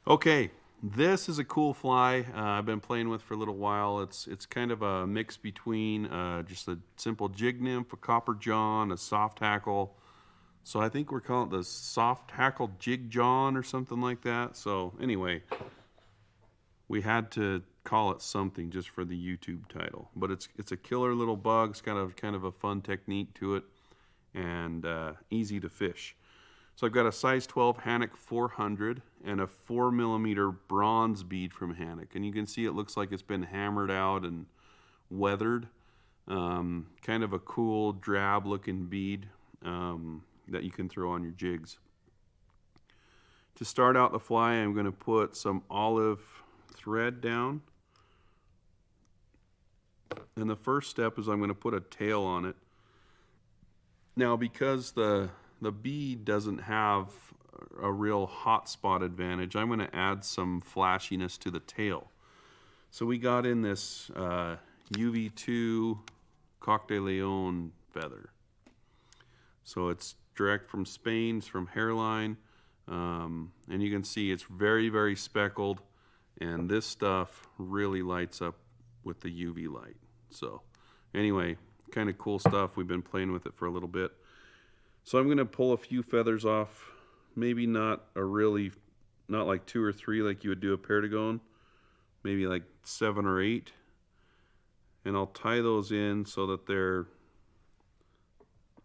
Okay, this is a cool fly I've been playing with for a little while. It's kind of a mix between just a simple jig nymph, a copper john, a soft hackle. So I think we're calling it the soft hackle jig john or something like that. So anyway, we had to call it something just for the YouTube title. But it's a killer little bug. It's got a kind of a fun technique to it and easy to fish. So I've got a size 12 Hannock 400 and a 4mm bronze bead from Hannock. And you can see it looks like it's been hammered out and weathered. Kind of a cool drab looking bead that you can throw on your jigs. To start out the fly, I'm going to put some olive thread down. And the first step is I'm going to put a tail on it. Now, because the bead doesn't have a real hotspot advantage, I'm going to add some flashiness to the tail. So we got in this UV2 Coq de Leon feather. So it's direct from Spain, it's from Hairline, and you can see it's very, very speckled, and this stuff really lights up with the UV light. So anyway, kind of cool stuff. We've been playing with it for a little bit. So I'm going to pull a few feathers off, maybe not like 2 or 3 like you would do a Perdigon, maybe like 7 or 8. And I'll tie those in so that they're,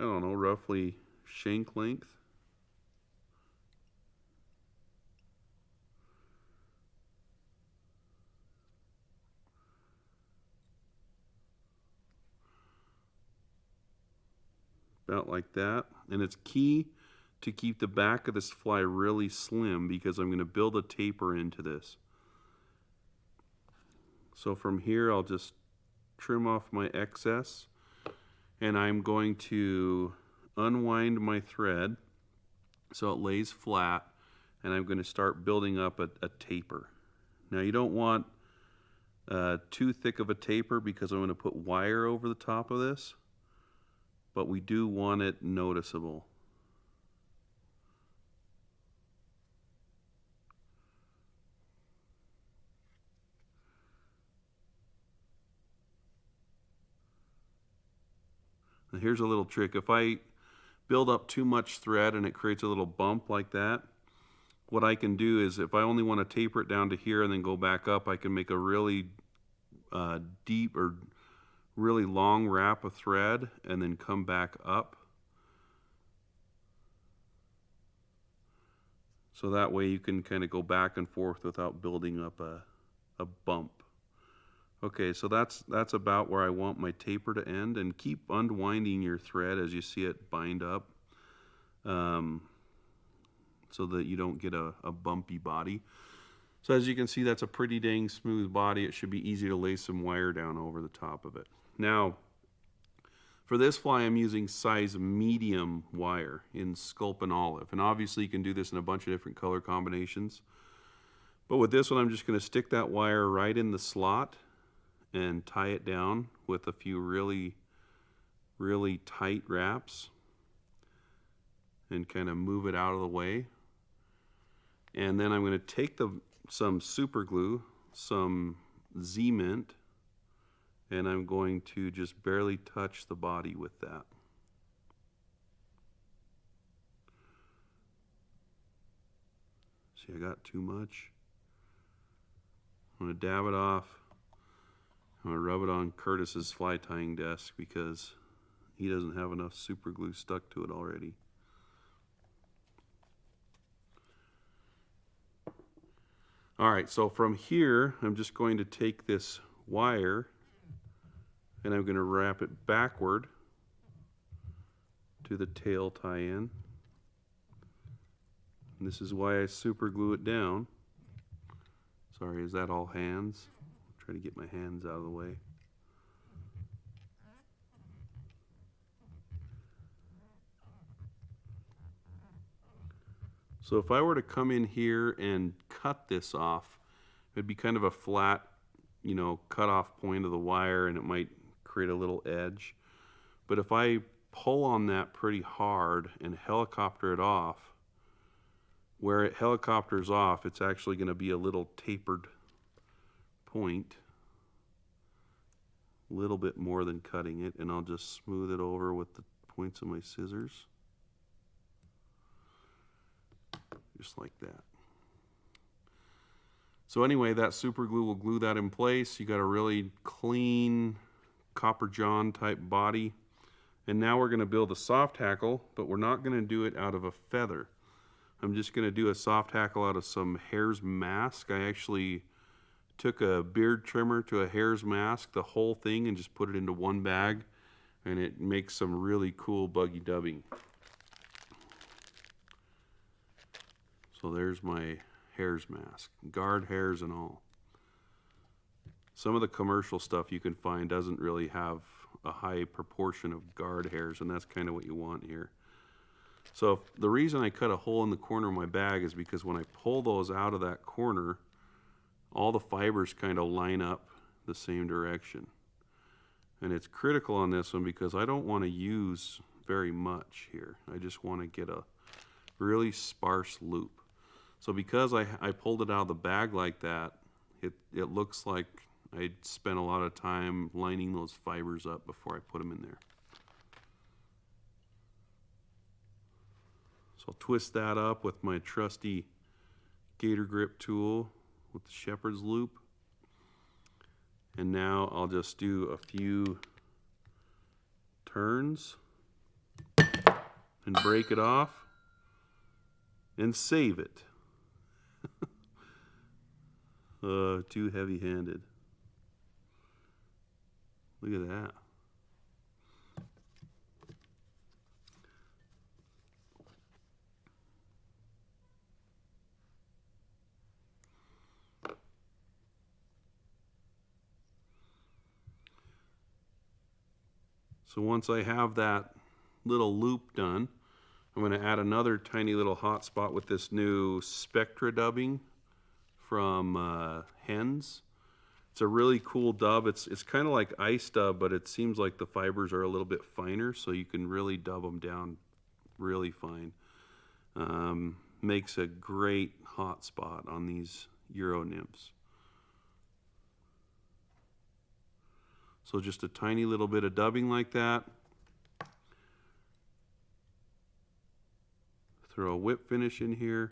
I don't know, roughly shank length. About like that. And it's key to keep the back of this fly really slim because I'm going to build a taper into this. So from here I'll just trim off my excess, and I'm going to unwind my thread so it lays flat, and I'm going to start building up a taper. Now you don't want too thick of a taper because I'm going to put wire over the top of this, but we do want it noticeable. Now here's a little trick. If I build up too much thread and it creates a little bump like that, what I can do is if I only want to taper it down to here and then go back up, I can make a really deep or really long wrap of thread and then come back up. So that way you can kind of go back and forth without building up a bump. Okay, so that's about where I want my taper to end, and keep unwinding your thread as you see it bind up so that you don't get a bumpy body. So as you can see, that's a pretty dang smooth body. It should be easy to lay some wire down over the top of it. Now, for this fly, I'm using size medium wire in Sculpin Olive. And obviously you can do this in a bunch of different color combinations. But with this one, I'm just going to stick that wire right in the slot and tie it down with a few really, really tight wraps and kind of move it out of the way. And then I'm going to take some super glue, some Z-Mint, and I'm going to just barely touch the body with that. See, I got too much. I'm going to dab it off. I'm going to rub it on Curtis's fly tying desk because he doesn't have enough super glue stuck to it already. All right, so from here, I'm just going to take this wire and I'm going to wrap it backward to the tail tie-in. And this is why I super glue it down. Sorry, is that all hands? I'll try to get my hands out of the way. So if I were to come in here and cut this off, it'd be kind of a flat, cut off point of the wire, and it might create a little edge. But if I pull on that pretty hard and helicopter it off, where it helicopters off, it's actually going to be a little tapered point, a little bit more than cutting it, and I'll just smooth it over with the points of my scissors, just like that. So anyway, that super glue will glue that in place. You got a really clean copper john type body. And now we're going to build a soft hackle, but we're not going to do it out of a feather. I'm just going to do a soft hackle out of some hare's mask. I actually took a beard trimmer to a hare's mask, the whole thing, and just put it into one bag, and it makes some really cool buggy dubbing. So there's my hare's mask, guard hairs and all. Some of the commercial stuff you can find doesn't really have a high proportion of guard hairs, and that's kind of what you want here. So the reason I cut a hole in the corner of my bag is because when I pull those out of that corner, all the fibers kind of line up the same direction. And it's critical on this one because I don't want to use very much here. I just want to get a really sparse loop. So because I pulled it out of the bag like that, it looks like I spent a lot of time lining those fibers up before I put them in there. So I'll twist that up with my trusty gator grip tool with the shepherd's loop. And now I'll just do a few turns and break it off and save it. Too heavy-handed. Look at that. So once I have that little loop done, I'm going to add another tiny little hotspot with this new spectra dubbing from Hens. It's a really cool dub. It's kind of like ice dub, but it seems like the fibers are a little bit finer, so you can really dub them down really fine. Makes a great hotspot on these Euro nymphs. So just a tiny little bit of dubbing like that. Throw a whip finish in here.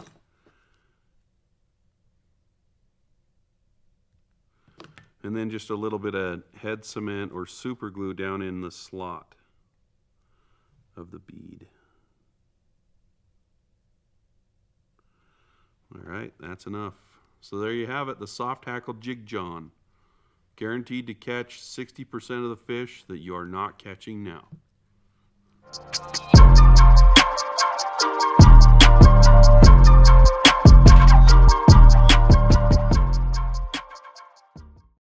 And then just a little bit of head cement or super glue down in the slot of the bead. All right, that's enough. So there you have it, the soft hackle jig john. Guaranteed to catch 60% of the fish that you are not catching now.